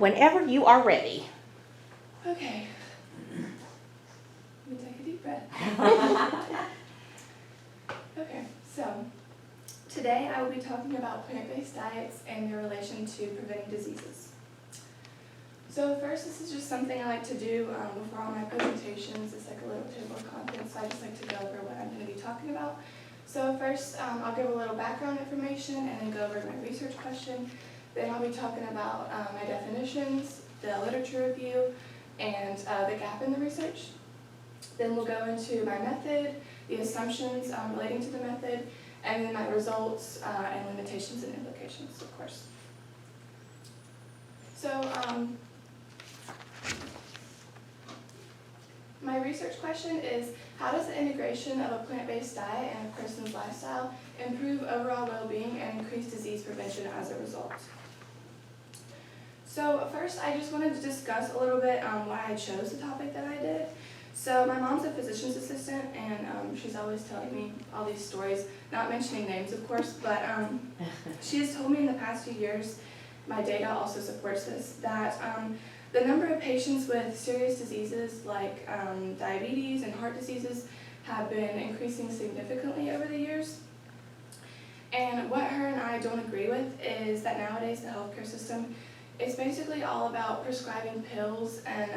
whenever you are ready. Okay. Let me take a deep breath. Okay, so today I will be talking about plant-based diets and their relation to preventing diseases. So first, this is just something I like to do before all my presentations. It's like a little table of contents, so I just like to go over what I'm going to be talking about. So first, I'll give a little background information and then go over my research question. Then I'll be talking about my definitions, the literature review, and the gap in the research. Then we'll go into my method, the assumptions relating to the method, and then my results and limitations and implications, of course. So my research question is, how does the integration of a plant-based diet and a person's lifestyle improve overall well-being and increase disease prevention as a result? So first, I just wanted to discuss a little bit why I chose the topic that I did. So my mom's a physician's assistant, and she's always telling me all these stories, not mentioning names, of course, but she has told me in the past few years, my data also supports this, that the number of patients with serious diseases like diabetes and heart diseases have been increasing significantly over the years. And what her and I don't agree with is that nowadays the healthcare system is basically all about prescribing pills and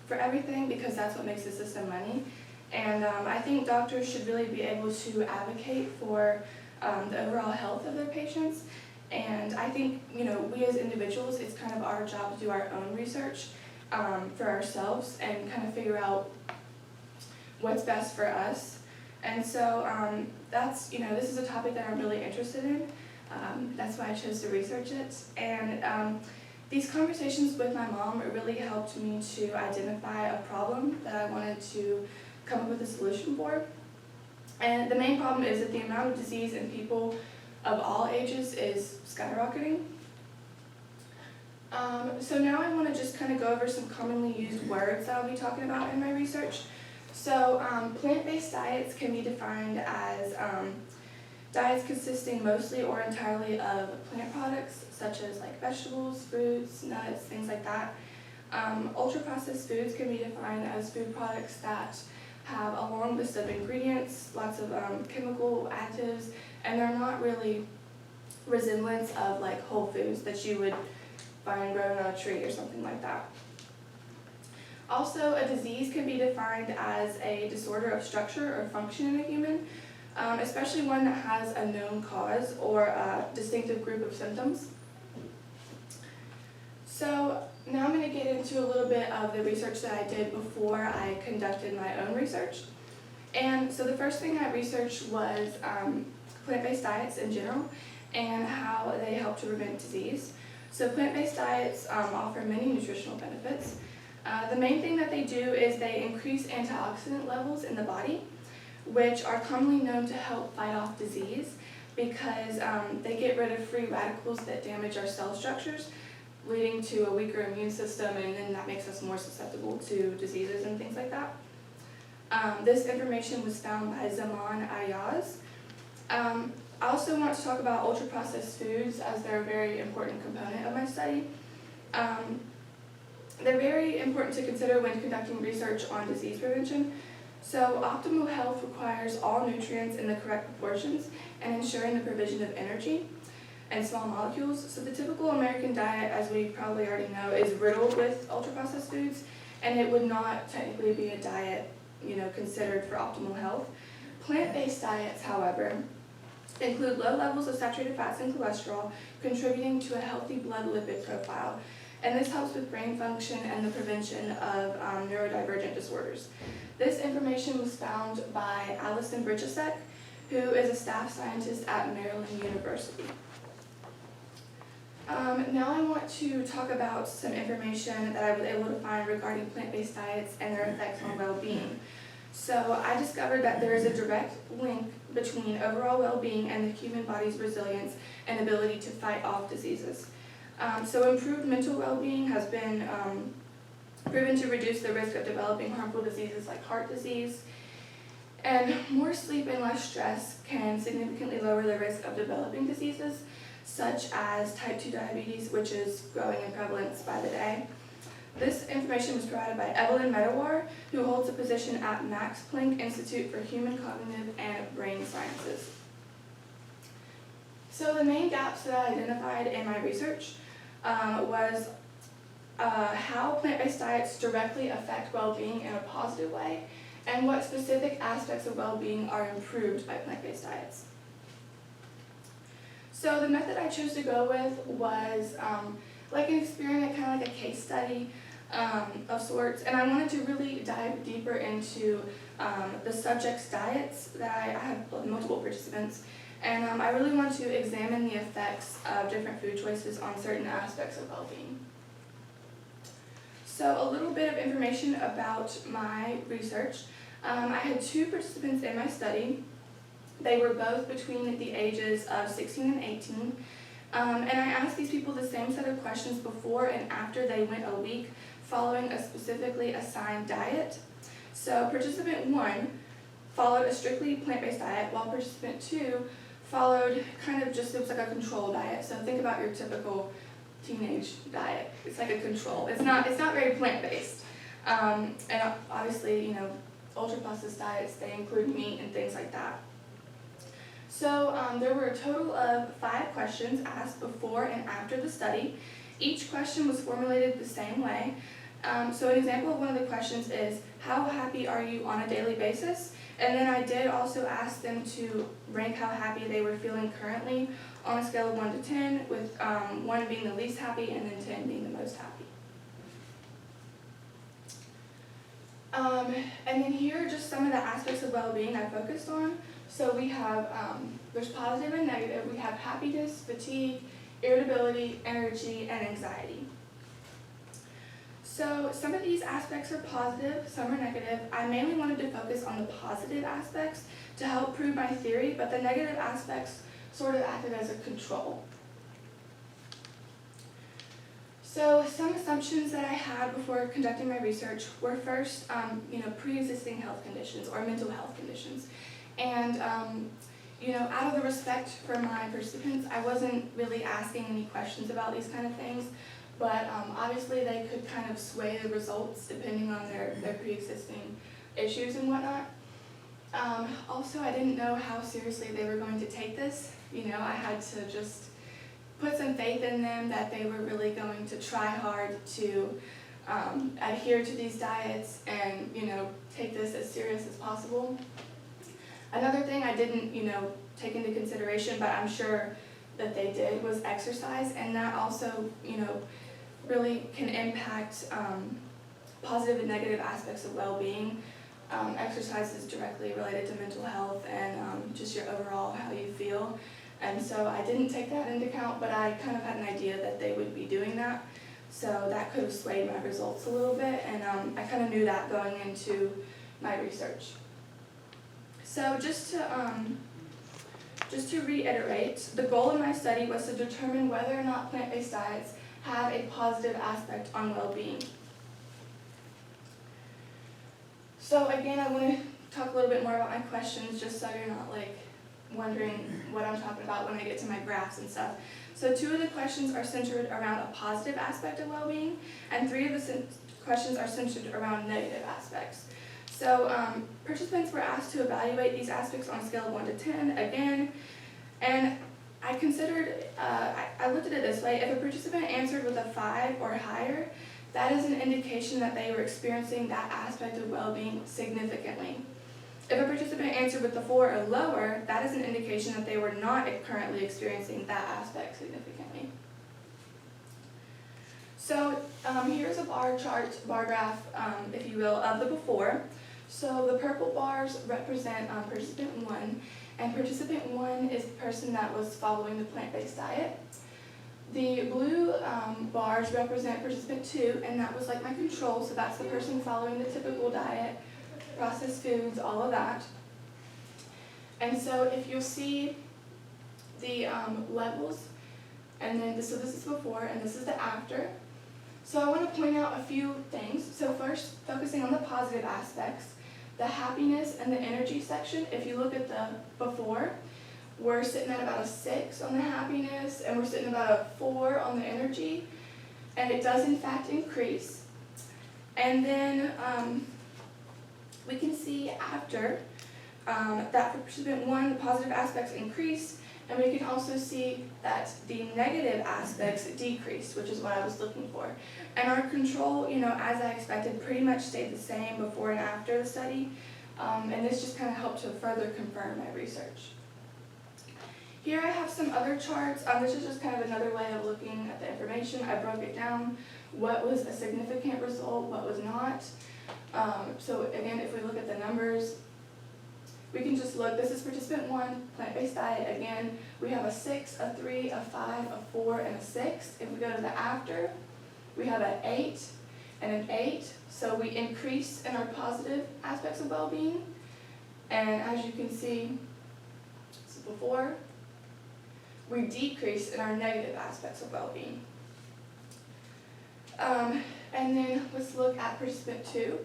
for everything, because that's what makes the system money. And I think doctors should really be able to advocate for the overall health of their patients. And I think, we as individuals, it's kind of our job to do our own research for ourselves and kind of figure out what's best for us. And so that's, this is a topic that I'm really interested in. That's why I chose to research it. And these conversations with my mom really helped me to identify a problem that I wanted to come up with a solution for. And the main problem is that the amount of disease in people of all ages is skyrocketing. So now I want to just kind of go over some commonly used words that I'll be talking about in my research. So plant-based diets can be defined as diets consisting mostly or entirely of plant products, such as like vegetables, fruits, nuts, things like that. Ultra-processed foods can be defined as food products that have a long list of ingredients, lots of chemical additives, and they're not really resemblance of like whole foods that you would find growing on a tree or something like that. Also, a disease can be defined as a disorder of structure or function in a human, especially one that has a known cause or a distinctive group of symptoms. So now I'm going to get into a little bit of the research that I did before I conducted my own research. And so the first thing I researched was plant-based diets in general and how they help to prevent disease. So plant-based diets offer many nutritional benefits. The main thing that they do is they increase antioxidant levels in the body, which are commonly known to help fight off disease because they get rid of free radicals that damage our cell structures, leading to a weaker immune system, and then that makes us more susceptible to diseases and things like that. This information was found by Zaman Ayaz. I also want to talk about ultra-processed foods as they're a very important component of my study. They're very important to consider when conducting research on disease prevention. So optimal health requires all nutrients in the correct proportions and ensuring the provision of energy and small molecules. So the typical American diet, as we probably already know, is riddled with ultra-processed foods, and it would not technically be a diet, considered for optimal health. Plant-based diets, however, include low levels of saturated fats and cholesterol, contributing to a healthy blood lipid profile. And this helps with brain function and the prevention of neurodivergent disorders. This information was found by Alison Bridgesek, who is a staff scientist at Maryland University. Now I want to talk about some information that I was able to find regarding plant-based diets and their effects on well-being. So I discovered that there is a direct link between overall well-being and the human body's resilience and ability to fight off diseases. So improved mental well-being has been proven to reduce the risk of developing harmful diseases like heart disease. And more sleep and less stress can significantly lower the risk of developing diseases such as type 2 diabetes, which is growing in prevalence by the day. This information was provided by Evelyn Medawar, who holds a position at Max Planck Institute for Human Cognitive and Brain Sciences. So the main gaps that I identified in my research was how plant-based diets directly affect well-being in a positive way, and what specific aspects of well-being are improved by plant-based diets. So the method I chose to go with was like an experiment, kind of like a case study of sorts, and I wanted to really dive deeper into the subjects' diets that I had multiple participants, and I really wanted to examine the effects of different food choices on certain aspects of well-being. So a little bit of information about my research. I had 2 participants in my study. They were both between the ages of 16 and 18. And I asked these people the same set of questions before and after they went a week following a specifically assigned diet. So participant 1 followed a strictly plant-based diet, while participant 2 followed kind of just, it was like a control diet. So think about your typical teenage diet. It's like a control. It's not very plant-based. And obviously, you know, ultra-processed diets, they include meat and things like that. So there were a total of 5 questions asked before and after the study. Each question was formulated the same way. So an example of one of the questions is, how happy are you on a daily basis? And then I did also ask them to rank how happy they were feeling currently on a scale of 1 to 10, with 1 being the least happy and then 10 being the most happy. And then here are just some of the aspects of well-being I focused on. So we have, there's positive and negative. We have happiness, fatigue, irritability, energy, and anxiety. So some of these aspects are positive, some are negative. I mainly wanted to focus on the positive aspects to help prove my theory, but the negative aspects sort of acted as a control. So some assumptions that I had before conducting my research were first, pre-existing health conditions or mental health conditions. And, out of the respect for my participants, I wasn't really asking any questions about these kind of things, but obviously they could kind of sway the results depending on their pre-existing issues and whatnot. Also, I didn't know how seriously they were going to take this. I had to just put some faith in them that they were really going to try hard to adhere to these diets and, take this as serious as possible. Another thing I didn't, take into consideration, but I'm sure that they did, was exercise, and that also, really can impact positive and negative aspects of well-being. Exercise is directly related to mental health and just your overall how you feel. And so I didn't take that into account, but I kind of had an idea that they would be doing that. So that could have swayed my results a little bit, and I kind of knew that going into my research. So just to reiterate, the goal of my study was to determine whether or not plant-based diets have a positive aspect on well-being. So again, I want to talk a little bit more about my questions, just so you're not wondering what I'm talking about when I get to my graphs and stuff. So 2 of the questions are centered around a positive aspect of well-being, and 3 of the questions are centered around negative aspects. So participants were asked to evaluate these aspects on a scale of 1 to 10 again, and I considered, I looked at it this way: if a participant answered with a 5 or higher, that is an indication that they were experiencing that aspect of well-being significantly. If a participant answered with a 4 or lower, that is an indication that they were not currently experiencing that aspect significantly. So here's a bar chart, bar graph, if you will, of the before. So the purple bars represent participant 1, and participant 1 is the person that was following the plant-based diet. The blue bars represent participant 2, and that was like my control, so that's the person following the typical diet, processed foods, all of that. And so if you'll see the levels, and then so this is before and this is the after. So I want to point out a few things. So first, focusing on the positive aspects, the happiness and the energy section. If you look at the before, we're sitting at about a 6 on the happiness, and we're sitting about a 4 on the energy, and it does in fact increase. And then we can see after that for participant 1, the positive aspects increased, and we can also see that the negative aspects decreased, which is what I was looking for. And our control, as I expected, pretty much stayed the same before and after the study, and this just kind of helped to further confirm my research. Here I have some other charts. This is just kind of another way of looking at the information. I broke it down, what was a significant result, what was not. So again, if we look at the numbers, we can just look. This is participant 1, plant-based diet. Again, we have a 6, a 3, a 5, a 4, and a 6. If we go to the after, we have an 8 and an 8. So we increase in our positive aspects of well-being. And as you can see, this is before, we decrease in our negative aspects of well-being. And then let's look at participant 2.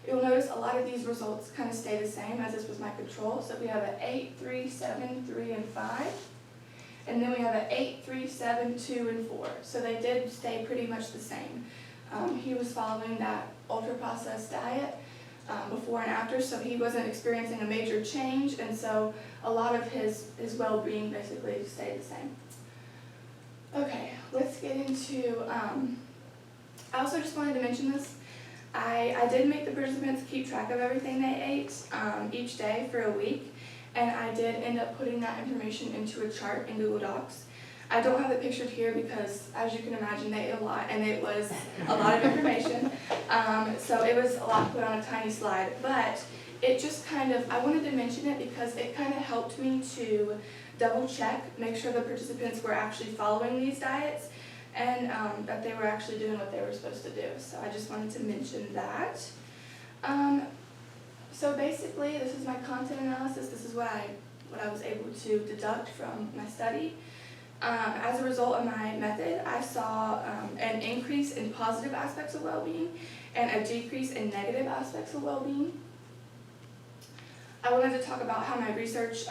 You'll notice a lot of these results kind of stay the same as this was my control. So we have an 8, 3, 7, 3, and 5. And then we have an 8, 3, 7, 2, and 4. So they did stay pretty much the same. He was following that ultra-processed diet before and after, so he wasn't experiencing a major change, and so a lot of his well-being basically stayed the same. Okay, let's get into, I also just wanted to mention this. I did make the participants keep track of everything they ate each day for a week, and I did end up putting that information into a chart in Google Docs. I don't have it pictured here because, as you can imagine, they ate a lot, and it was a lot of information. So it was a lot put on a tiny slide, but it just kind of, I wanted to mention it because it kind of helped me to double check, make sure the participants were actually following these diets, and that they were actually doing what they were supposed to do. So I just wanted to mention that. So basically, this is my content analysis. This is what I was able to deduct from my study. As a result of my method, I saw an increase in positive aspects of well-being and a decrease in negative aspects of well-being. I wanted to talk about how my research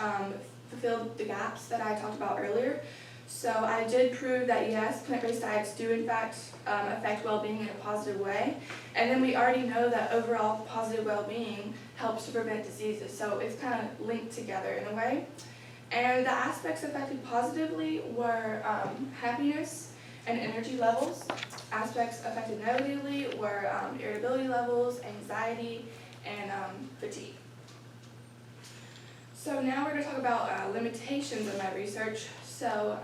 fulfilled the gaps that I talked about earlier. So I did prove that yes, plant-based diets do in fact affect well-being in a positive way. And then we already know that overall positive well-being helps to prevent diseases. So it's kind of linked together in a way. And the aspects affected positively were happiness and energy levels. Aspects affected negatively were irritability levels, anxiety, and fatigue. So now we're going to talk about limitations of my research. So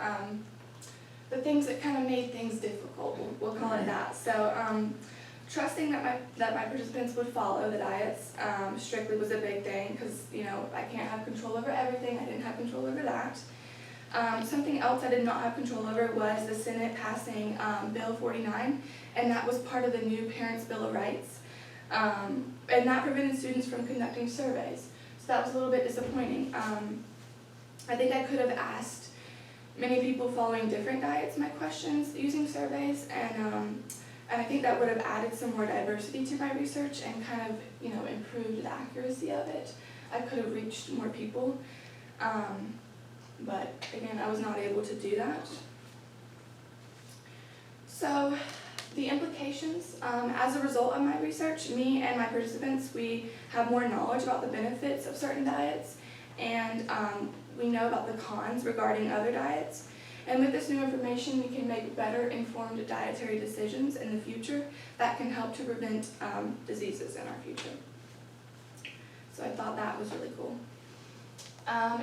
the things that kind of made things difficult, we'll call it that. So trusting that my participants would follow the diets strictly was a big thing because, I can't have control over everything. I didn't have control over that. Something else I did not have control over was the Senate passing Bill 49, and that was part of the new Parents' Bill of Rights. And that prevented students from conducting surveys. So that was a little bit disappointing. I think I could have asked many people following different diets my questions using surveys, and I think that would have added some more diversity to my research and kind of, improved the accuracy of it. I could have reached more people, but again, I was not able to do that. So the implications, as a result of my research, me and my participants, we have more knowledge about the benefits of certain diets, and we know about the cons regarding other diets. And with this new information, we can make better informed dietary decisions in the future that can help to prevent diseases in our future. So I thought that was really cool.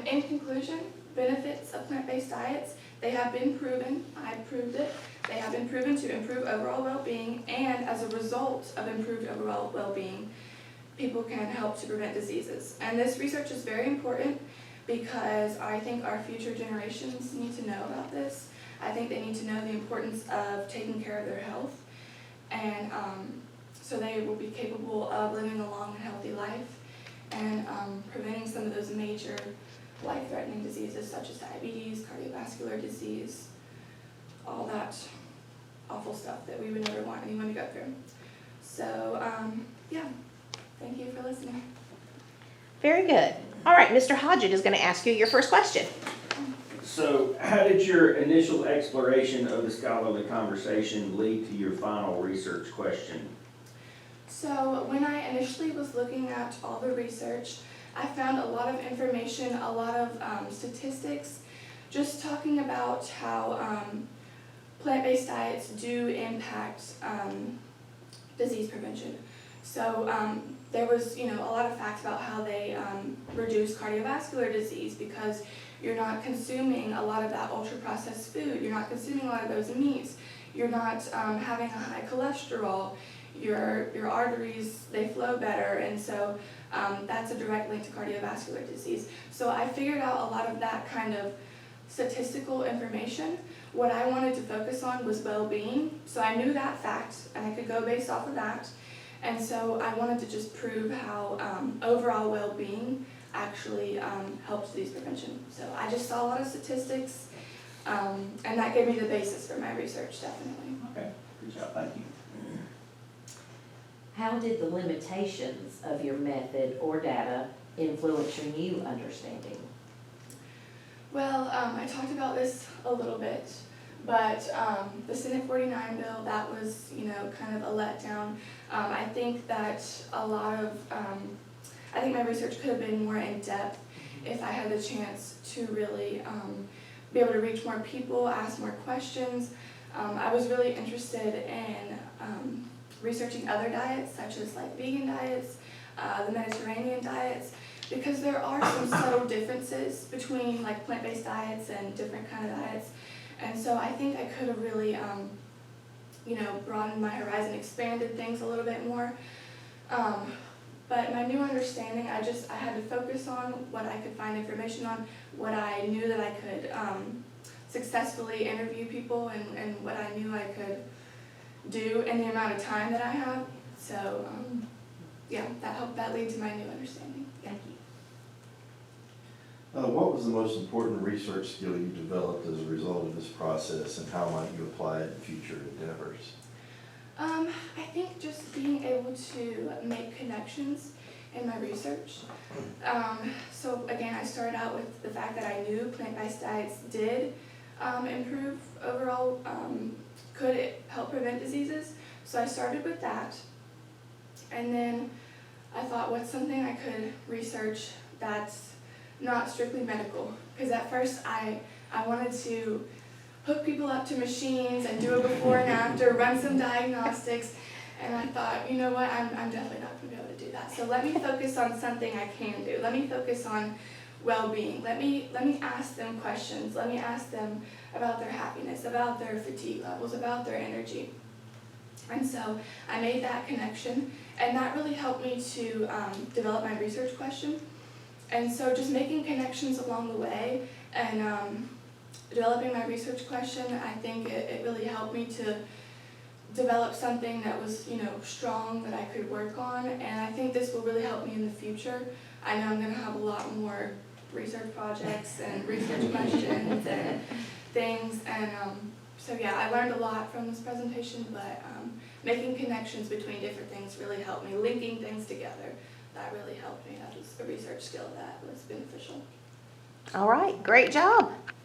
In conclusion, benefits of plant-based diets, they have been proven, I proved it, they have been proven to improve overall well-being, and as a result of improved overall well-being, people can help to prevent diseases. And this research is very important because I think our future generations need to know about this. I think they need to know the importance of taking care of their health, and so they will be capable of living a long and healthy life and preventing some of those major life-threatening diseases such as diabetes, cardiovascular disease, all that awful stuff that we would never want anyone to go through. So, yeah, thank you for listening. Very good. All right, Mr. Hodgett is going to ask you your first question. So how did your initial exploration of the scholarly conversation lead to your final research question? So when I initially was looking at all the research, I found a lot of information, a lot of statistics, just talking about how plant-based diets do impact disease prevention. So there was, a lot of facts about how they reduce cardiovascular disease because you're not consuming a lot of that ultra-processed food. You're not consuming a lot of those meats. You're not having a high cholesterol. Your arteries, they flow better, and so that's a direct link to cardiovascular disease. So I figured out a lot of that kind of statistical information. What I wanted to focus on was well-being. So I knew that fact, and I could go based off of that. And so I wanted to just prove how overall well-being actually helps disease prevention. So I just saw a lot of statistics, and that gave me the basis for my research, definitely. Okay, good job, thank you. How did the limitations of your method or data influence your new understanding? Well, I talked about this a little bit, but the Senate 49 bill, that was, kind of a letdown. I think that I think my research could have been more in depth if I had the chance to really be able to reach more people, ask more questions. I was really interested in researching other diets, such as like vegan diets, the Mediterranean diets, because there are some subtle differences between like plant-based diets and different kind of diets. And so I think I could have really, broadened my horizon, expanded things a little bit more. But my new understanding, I had to focus on what I could find information on, what I knew that I could successfully interview people, and what I knew I could do in the amount of time that I have. So, that lead to my new understanding. Thank you. What was the most important research skill you developed as a result of this process, and how might you apply it in future endeavors? I think just being able to make connections in my research. So again, I started out with the fact that I knew plant-based diets did improve overall, could it help prevent diseases. So I started with that. And then I thought, what's something I could research that's not strictly medical? Because at first I wanted to hook people up to machines and do a before and after, run some diagnostics, and I thought, you know what, I'm definitely not going to be able to do that. So let me focus on something I can do. Let me focus on well-being. Let me ask them questions. Let me ask them about their happiness, about their fatigue levels, about their energy. And so I made that connection, and that really helped me to develop my research question. And so just making connections along the way and developing my research question, I think it really helped me to develop something that was, strong, that I could work on. And I think this will really help me in the future. I know I'm going to have a lot more research projects and research questions and things. And I learned a lot from this presentation, but making connections between different things really helped me. Linking things together, that really helped me. That was a research skill that was beneficial. All right, great job.